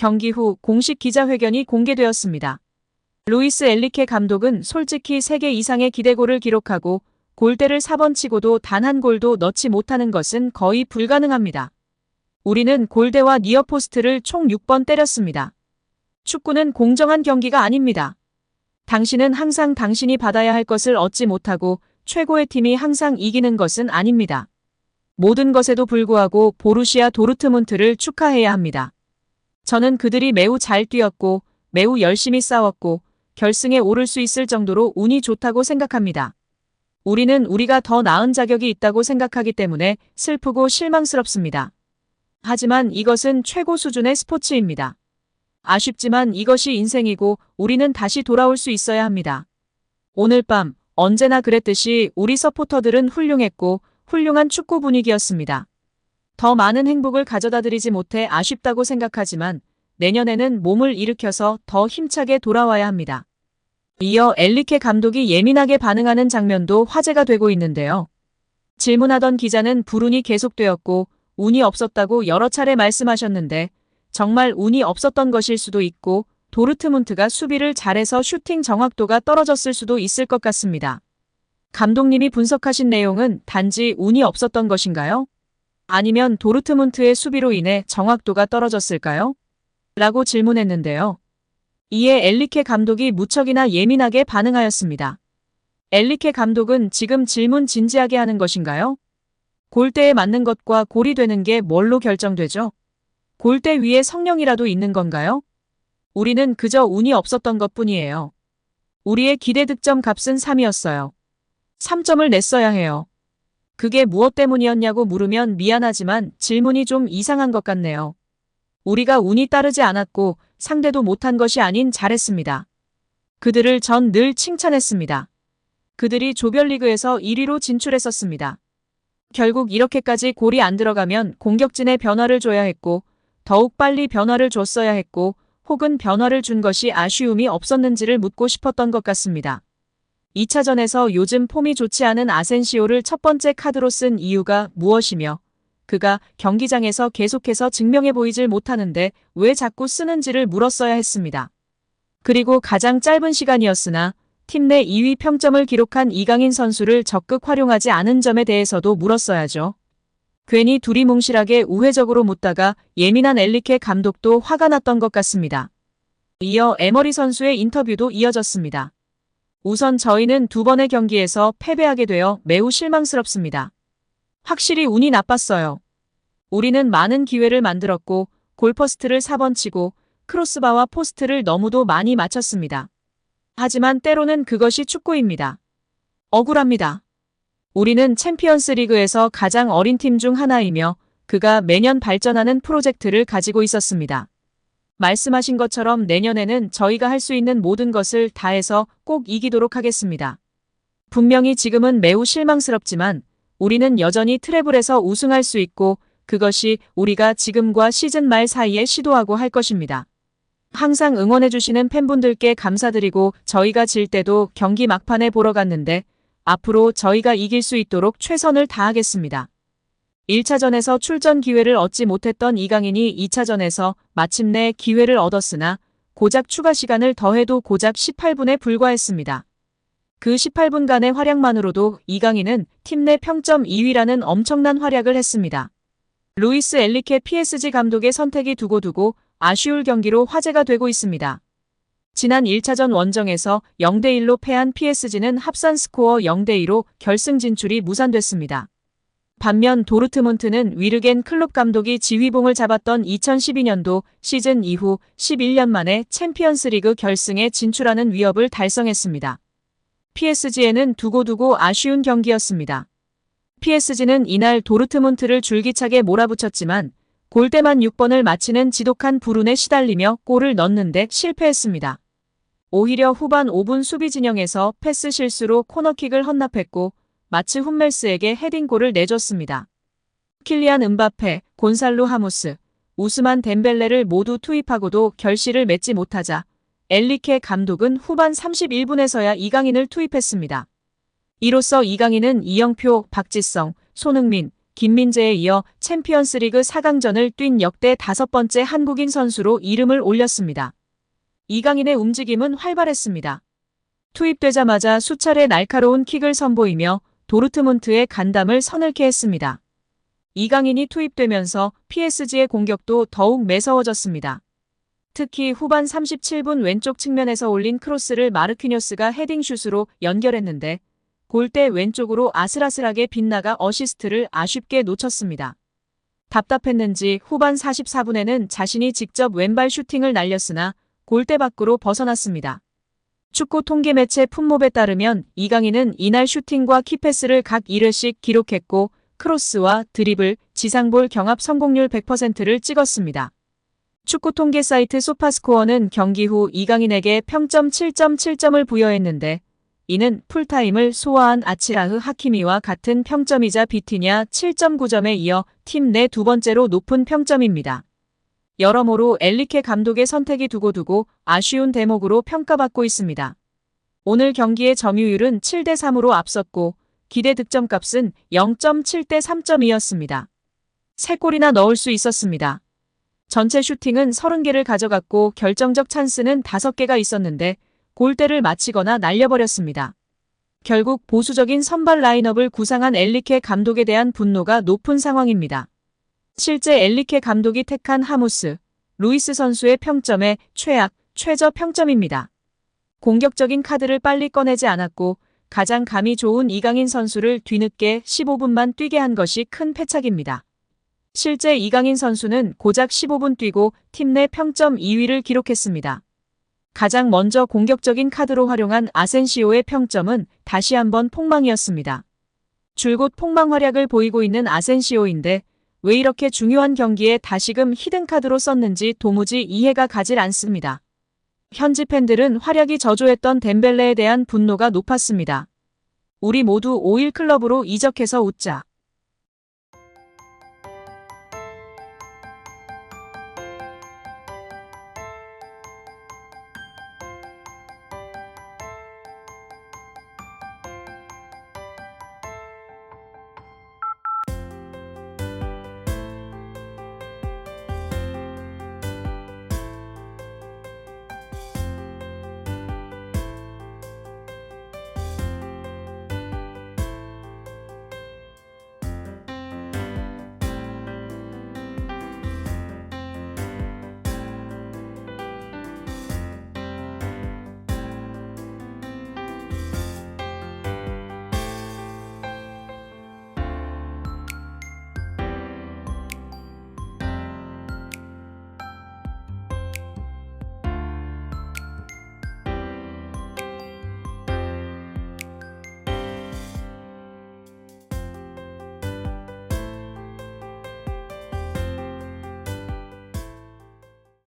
경기 후 공식 기자회견이 공개되었습니다. 루이스 엔리케 감독은 솔직히 3개 이상의 기대골을 기록하고 골대를 4번 치고도 단 한 골도 넣지 못하는 것은 거의 불가능합니다. 우리는 골대와 니어포스트를 총 6번 때렸습니다. 축구는 공정한 경기가 아닙니다. 당신은 항상 당신이 받아야 할 것을 얻지 못하고 최고의 팀이 항상 이기는 것은 아닙니다. 모든 것에도 불구하고 보루시아 도르트문트를 축하해야 합니다. 저는 그들이 매우 잘 뛰었고 매우 열심히 싸웠고 결승에 오를 수 있을 정도로 운이 좋다고 생각합니다. 우리는 우리가 더 나은 자격이 있다고 생각하기 때문에 슬프고 실망스럽습니다. 하지만 이것은 최고 수준의 스포츠입니다. 아쉽지만 이것이 인생이고 우리는 다시 돌아올 수 있어야 합니다. 오늘 밤 언제나 그랬듯이 우리 서포터들은 훌륭했고 훌륭한 축구 분위기였습니다. 더 많은 행복을 가져다 드리지 못해 아쉽다고 생각하지만 내년에는 몸을 일으켜서 더 힘차게 돌아와야 합니다. 이어 엔리케 감독이 예민하게 반응하는 장면도 화제가 되고 있는데요. 질문하던 기자는 불운이 계속되었고 운이 없었다고 여러 차례 말씀하셨는데 정말 운이 없었던 것일 수도 있고 도르트문트가 수비를 잘해서 슈팅 정확도가 떨어졌을 수도 있을 것 같습니다. 감독님이 분석하신 내용은 단지 운이 없었던 것인가요? 아니면 도르트문트의 수비로 인해 정확도가 떨어졌을까요? 라고 질문했는데요. 이에 엔리케 감독이 무척이나 예민하게 반응하였습니다. 엔리케 감독은 지금 질문 진지하게 하는 것인가요? 골대에 맞는 것과 골이 되는 게 뭘로 결정되죠? 골대 위에 성령이라도 있는 건가요? 우리는 그저 운이 없었던 것뿐이에요. 우리의 기대 득점 값은 3이었어요. 3점을 냈어야 해요. 그게 무엇 때문이었냐고 물으면 미안하지만 질문이 좀 이상한 것 같네요. 우리가 운이 따르지 않았고 상대도 못한 것이 아닌 잘했습니다. 그들을 전 늘 칭찬했습니다. 그들이 조별리그에서 1위로 진출했었습니다. 결국 이렇게까지 골이 안 들어가면 공격진에 변화를 줘야 했고 더욱 빨리 변화를 줬어야 했고 혹은 변화를 준 것이 아쉬움이 없었는지를 묻고 싶었던 것 같습니다. 2차전에서 요즘 폼이 좋지 않은 아센시오를 첫 번째 카드로 쓴 이유가 무엇이며 그가 경기장에서 계속해서 증명해 보이질 못하는데 왜 자꾸 쓰는지를 물었어야 했습니다. 그리고 가장 짧은 시간이었으나 팀 내 2위 평점을 기록한 이강인 선수를 적극 활용하지 않은 점에 대해서도 물었어야죠. 괜히 두리뭉실하게 우회적으로 묻다가 예민한 엔리케 감독도 화가 났던 것 같습니다. 이어 에머리 선수의 인터뷰도 이어졌습니다. 우선 저희는 2번의 경기에서 패배하게 되어 매우 실망스럽습니다. 확실히 운이 나빴어요. 우리는 많은 기회를 만들었고 골퍼스트를 4번 치고 크로스바와 포스트를 너무도 많이 맞췄습니다. 하지만 때로는 그것이 축구입니다. 억울합니다. 우리는 챔피언스 리그에서 가장 어린 팀 중 하나이며 그가 매년 발전하는 프로젝트를 가지고 있었습니다. 말씀하신 것처럼 내년에는 저희가 할 수 있는 모든 것을 다해서 꼭 이기도록 하겠습니다. 분명히 지금은 매우 실망스럽지만 우리는 여전히 트래블에서 우승할 수 있고 그것이 우리가 지금과 시즌 말 사이에 시도하고 할 것입니다. 항상 응원해주시는 팬분들께 감사드리고 저희가 질 때도 경기 막판에 보러 갔는데 앞으로 저희가 이길 수 있도록 최선을 다하겠습니다. 1차전에서 출전 기회를 얻지 못했던 이강인이 2차전에서 마침내 기회를 얻었으나 고작 추가 시간을 더해도 고작 18분에 불과했습니다. 그 18분간의 활약만으로도 이강인은 팀 내 평점 2위라는 엄청난 활약을 했습니다. 루이스 엔리케 PSG 감독의 선택이 두고두고 아쉬울 경기로 화제가 되고 있습니다. 지난 1차전 원정에서 0대1로 패한 PSG는 합산 스코어 0대2로 결승 진출이 무산됐습니다. 반면 도르트문트는 위르겐 클롭 감독이 지휘봉을 잡았던 2012년도 시즌 이후 11년 만에 챔피언스리그 결승에 진출하는 위협을 달성했습니다. PSG에는 두고두고 아쉬운 경기였습니다. PSG는 이날 도르트문트를 줄기차게 몰아붙였지만 골대만 6번을 맞히는 지독한 불운에 시달리며 골을 넣는데 실패했습니다. 오히려 후반 5분 수비 진영에서 패스 실수로 코너킥을 헌납했고 마츠 훈멜스에게 헤딩골을 내줬습니다. 킬리안 음바페, 곤살로 하무스, 우스만 덴벨레를 모두 투입하고도 결실을 맺지 못하자 엔리케 감독은 후반 31분에서야 이강인을 투입했습니다. 이로써 이강인은 이영표, 박지성, 손흥민, 김민재에 이어 챔피언스리그 4강전을 뛴 역대 5번째 한국인 선수로 이름을 올렸습니다. 이강인의 움직임은 활발했습니다. 투입되자마자 수차례 날카로운 킥을 선보이며 도르트문트의 간담을 서늘케 했습니다. 이강인이 투입되면서 PSG의 공격도 더욱 매서워졌습니다. 특히 후반 37분 왼쪽 측면에서 올린 크로스를 마르퀴뇽스가 헤딩슛으로 연결했는데 골대 왼쪽으로 아슬아슬하게 빗나가 어시스트를 아쉽게 놓쳤습니다. 답답했는지 후반 44분에는 자신이 직접 왼발 슈팅을 날렸으나 골대 밖으로 벗어났습니다. 축구 통계 매체 풋몹에 따르면 이강인은 이날 슈팅과 키패스를 각 1회씩 기록했고 크로스와 드리블, 지상볼 경합 성공률 100%를 찍었습니다. 축구 통계 사이트 소파스코어는 경기 후 이강인에게 평점 7.7점을 부여했는데 이는 풀타임을 소화한 아치라흐 하키미와 같은 평점이자 비티냐 7.9점에 이어 팀 내 두 번째로 높은 평점입니다. 여러모로 엘리케 감독의 선택이 두고두고 아쉬운 대목으로 평가받고 있습니다. 오늘 경기의 점유율은 7대3으로 앞섰고 기대 득점값은 0.7대 3점이었습니다. 3골이나 넣을 수 있었습니다. 전체 슈팅은 30개를 가져갔고 결정적 찬스는 5개가 있었는데 골대를 맞히거나 날려버렸습니다. 결국 보수적인 선발 라인업을 구상한 엘리케 감독에 대한 분노가 높은 상황입니다. 실제 엘리케 감독이 택한 하무스, 루이스 선수의 평점의 최저 평점입니다. 공격적인 카드를 빨리 꺼내지 않았고 가장 감이 좋은 이강인 선수를 뒤늦게 15분만 뛰게 한 것이 큰 패착입니다. 실제 이강인 선수는 고작 15분 뛰고 팀 내 평점 2위를 기록했습니다. 가장 먼저 공격적인 카드로 활용한 아센시오의 평점은 다시 한번 폭망이었습니다. 줄곧 폭망 활약을 보이고 있는 아센시오인데 왜 이렇게 중요한 경기에 다시금 히든카드로 썼는지 도무지 이해가 가질 않습니다. 현지 팬들은 활약이 저조했던 덴벨레에 대한 분노가 높았습니다. 우리 모두 5일 클럽으로 이적해서 웃자.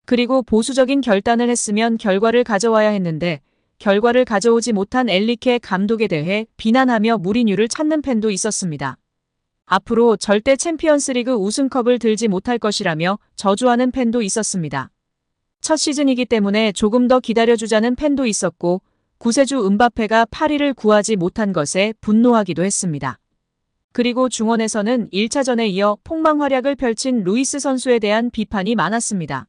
그리고 보수적인 결단을 했으면 결과를 가져와야 했는데 결과를 가져오지 못한 엘리케 감독에 대해 비난하며 무리뉴를 찾는 팬도 있었습니다. 앞으로 절대 챔피언스리그 우승컵을 들지 못할 것이라며 저주하는 팬도 있었습니다. 첫 시즌이기 때문에 조금 더 기다려주자는 팬도 있었고 구세주 음바페가 파리를 구하지 못한 것에 분노하기도 했습니다. 그리고 중원에서는 1차전에 이어 폭망 활약을 펼친 루이스 선수에 대한 비판이 많았습니다.